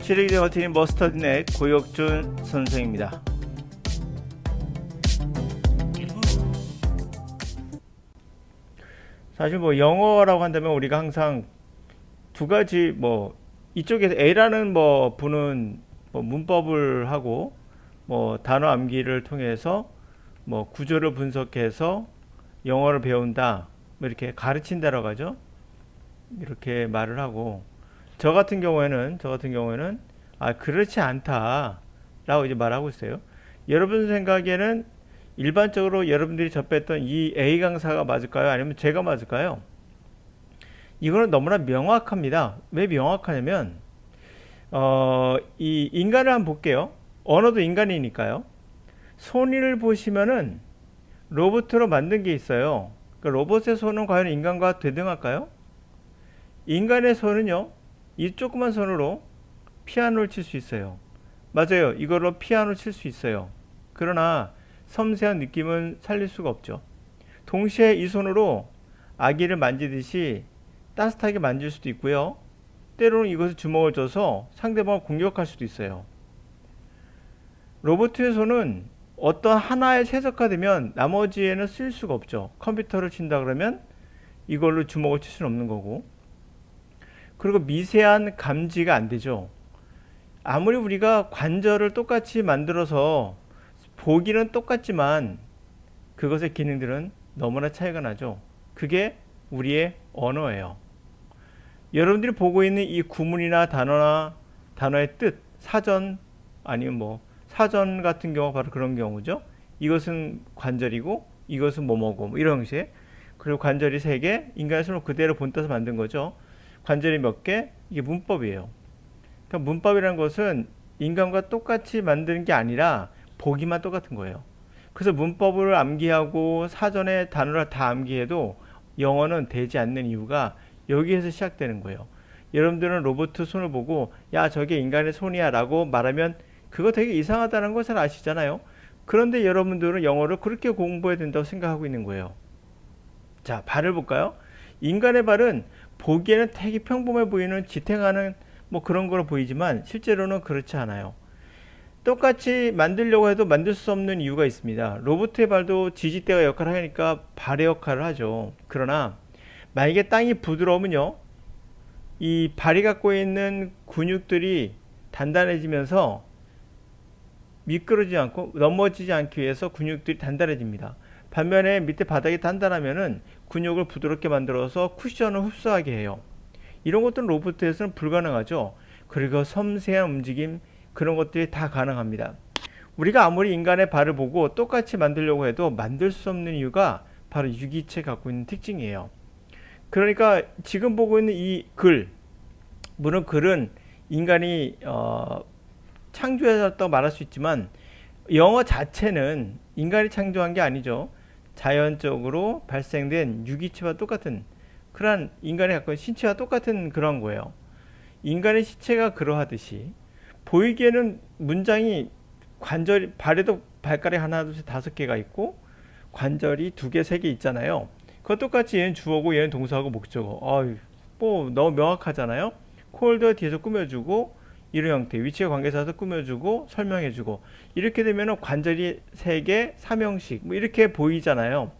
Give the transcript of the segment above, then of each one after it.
시리즈 버티는 머스터드넷 고혁준 선생입니다. 사실 뭐 영어라고 한다면 우리가 항상 두 가지 이쪽에서 A라는 부는 문법을 하고 단어 암기를 통해서 구조를 분석해서 영어를 배운다 이렇게 가르친다라고 하죠. 이렇게 말을 하고 저 같은 경우에는 그렇지 않다라고 이제 말하고 있어요. 여러분 생각에는 일반적으로 여러분들이 접했던 이 A 강사가 맞을까요? 아니면 제가 맞을까요? 이거는 너무나 명확합니다. 왜 명확하냐면 이 인간을 한번 볼게요. 언어도 인간이니까요. 손을 보시면은 로봇으로 만든 게 있어요. 그러니까 로봇의 손은 과연 인간과 대등할까요? 인간의 손은요, 이 조그만 손으로 피아노를 칠 수 있어요. 맞아요. 이걸로 피아노 칠 수 있어요. 그러나 섬세한 느낌은 살릴 수가 없죠. 동시에 이 손으로 아기를 만지듯이 따뜻하게 만질 수도 있고요. 때로는 이것을 주먹을 줘서 상대방을 공격할 수도 있어요. 로봇의 손은 어떤 하나에 최적화되면 나머지에는 쓸 수가 없죠. 컴퓨터를 친다 그러면 이걸로 주먹을 칠 수는 없는 거고. 그리고 미세한 감지가 안 되죠. 아무리 우리가 관절을 똑같이 만들어서 보기는 똑같지만 그것의 기능들은 너무나 차이가 나죠. 그게 우리의 언어예요. 여러분들이 보고 있는 이 구문이나 단어의 뜻, 사전 아니면 사전 같은 경우 바로 그런 경우죠. 이것은 관절이고 이것은 뭐뭐고 이런 형식. 그리고 관절이 3개, 인간의 손을 그대로 본따서 만든 거죠. 관절이 몇 개? 이게 문법이에요. 그러니까 문법이라는 것은 인간과 똑같이 만드는 게 아니라 보기만 똑같은 거예요. 그래서 문법을 암기하고 사전에 단어를 다 암기해도 영어는 되지 않는 이유가 여기에서 시작되는 거예요. 여러분들은 로봇 손을 보고 야 저게 인간의 손이야 라고 말하면 그거 되게 이상하다는 걸 잘 아시잖아요. 그런데 여러분들은 영어를 그렇게 공부해야 된다고 생각하고 있는 거예요. 자, 발을 볼까요? 인간의 발은 보기에는 되게 평범해 보이는 지탱하는 그런 거로 보이지만 실제로는 그렇지 않아요. 똑같이 만들려고 해도 만들 수 없는 이유가 있습니다. 로봇의 발도 지지대가 역할을 하니까 발의 역할을 하죠. 그러나 만약에 땅이 부드러우면요, 이 발이 갖고 있는 근육들이 단단해지면서 미끄러지지 않고 넘어지지 않기 위해서 근육들이 단단해집니다. 반면에 밑에 바닥이 단단하면은 근육을 부드럽게 만들어서 쿠션을 흡수하게 해요. 이런 것들은 로봇에서는 불가능하죠. 그리고 섬세한 움직임, 그런 것들이 다 가능합니다. 우리가 아무리 인간의 발을 보고 똑같이 만들려고 해도 만들 수 없는 이유가 바로 유기체 갖고 있는 특징이에요. 그러니까 지금 보고 있는 이 글, 물론 글은 인간이 창조해졌다고 말할 수 있지만 영어 자체는 인간이 창조한 게 아니죠. 자연적으로 발생된 유기체와 똑같은 그러한 인간이 갖고 있는 신체와 똑같은 그런 거예요. 인간의 시체가 그러하듯이 보이기에는 문장이 관절이 발에도 발가락 하나 둘 셋 5개가 있고 관절이 2개 3개 있잖아요. 그거 똑같이 얘는 주어고 얘는 동사하고 목적어. 너무 명확하잖아요. 콜드 뒤에서 꾸며주고 이런 형태 위치와 관계사에서 꾸며주고 설명해주고 이렇게 되면 관절이 3개 3형식 이렇게 보이잖아요.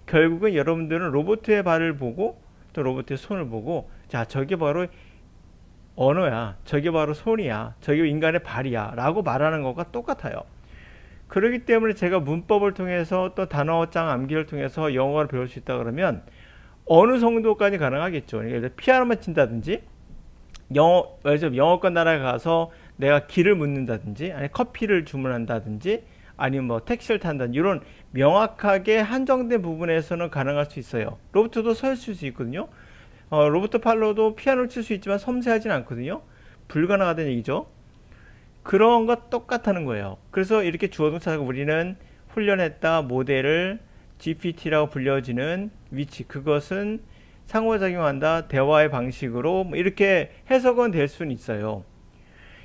결국은 여러분들은 로봇의 발을 보고 또 로봇의 손을 보고 자 저게 바로 언어야, 저게 바로 손이야, 저게 인간의 발이야 라고 말하는 것과 똑같아요. 그렇기 때문에 제가 문법을 통해서 또 단어장 암기를 통해서 영어를 배울 수 있다 그러면 어느 정도까지 가능하겠죠. 그러니까 피아노만 친다든지 영어권 나라에 가서 내가 길을 묻는다든지 아니 커피를 주문한다든지 아니면 택시를 탄다든지 이런 명확하게 한정된 부분에서는 가능할 수 있어요. 로봇도 서 있을 수 있거든요. 로봇 팔로도 피아노를 칠 수 있지만 섬세하진 않거든요. 불가능하다는 얘기죠. 그런 것 똑같다는 거예요. 그래서 이렇게 주어동사가 우리는 훈련했다 모델을 GPT라고 불려지는 위치, 그것은 상호작용한다 대화의 방식으로 이렇게 해석은 될 수는 있어요.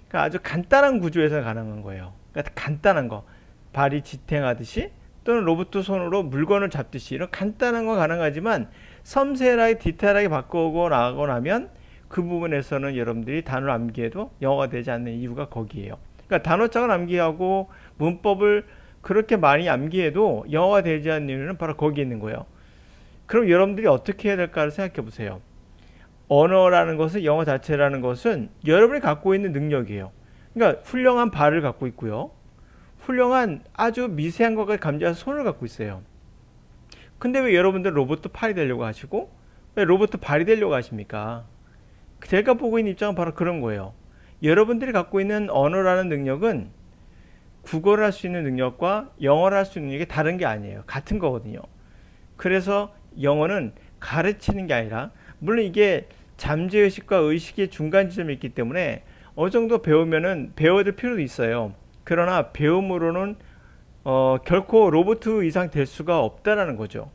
그러니까 아주 간단한 구조에서 가능한 거예요. 그러니까 간단한 거, 발이 지탱하듯이 또는 로봇 손으로 물건을 잡듯이 이런 간단한 건 가능하지만 섬세하게 디테일하게 바꾸고 나가고 나면 그 부분에서는 여러분들이 단어를 암기해도 영어가 되지 않는 이유가 거기에요. 그러니까 단어장을 암기하고 문법을 그렇게 많이 암기해도 영어가 되지 않는 이유는 바로 거기에 있는 거예요. 그럼 여러분들이 어떻게 해야 될까를 생각해 보세요. 언어라는 것은, 영어 자체라는 것은 여러분이 갖고 있는 능력이에요. 그러니까 훌륭한 발을 갖고 있고요. 훌륭한 아주 미세한 것까지 감지해서 손을 갖고 있어요. 근데 왜 여러분들 로봇 팔이 되려고 하시고 왜 로봇 발이 되려고 하십니까? 제가 보고 있는 입장은 바로 그런 거예요. 여러분들이 갖고 있는 언어라는 능력은 국어를 할 수 있는 능력과 영어를 할 수 있는 능력이 다른 게 아니에요. 같은 거거든요. 그래서 영어는 가르치는 게 아니라, 물론 이게 잠재의식과 의식의 중간 지점이 있기 때문에 어느 정도 배우면은 배워야 될 필요도 있어요. 그러나 배움으로는 결코 로봇 이상 될 수가 없다라는 거죠.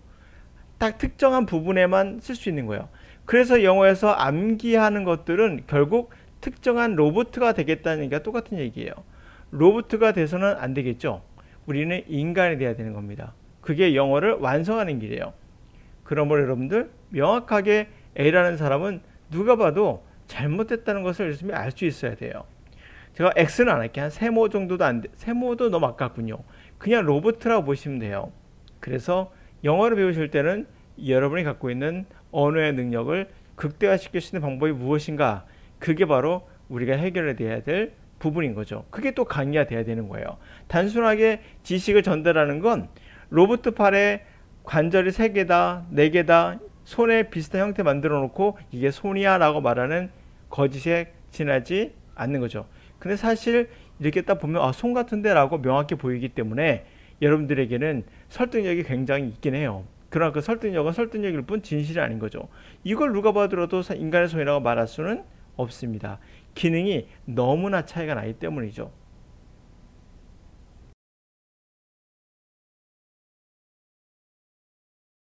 딱 특정한 부분에만 쓸 수 있는 거예요. 그래서 영어에서 암기하는 것들은 결국 특정한 로봇가 되겠다는 얘기가 똑같은 얘기예요. 로봇가 돼서는 안 되겠죠. 우리는 인간이 돼야 되는 겁니다. 그게 영어를 완성하는 길이에요. 그러므로 여러분들 명확하게 A라는 사람은 누가 봐도 잘못됐다는 것을 열심히 알 수 있어야 돼요. 제가 X는 안 할게요. 한 세모 정도도 안 돼. 세모도 너무 아깝군요. 그냥 로봇이라고 보시면 돼요. 그래서 영어를 배우실 때는 여러분이 갖고 있는 언어의 능력을 극대화시킬 수 있는 방법이 무엇인가? 그게 바로 우리가 해결해야 될 부분인 거죠. 그게 또 강의가 돼야 되는 거예요. 단순하게 지식을 전달하는 건 로봇 팔에 관절이 3개다, 4개다, 손에 비슷한 형태 만들어 놓고 이게 손이야 라고 말하는 거짓에 지나지 않는 거죠. 근데 사실 이렇게 딱 보면 손 같은데 라고 명확히 보이기 때문에 여러분들에게는 설득력이 굉장히 있긴 해요. 그러나 그 설득력은 설득력일 뿐 진실이 아닌 거죠. 이걸 누가 봐도 인간의 손이라고 말할 수는 없습니다. 기능이 너무나 차이가 나기 때문이죠.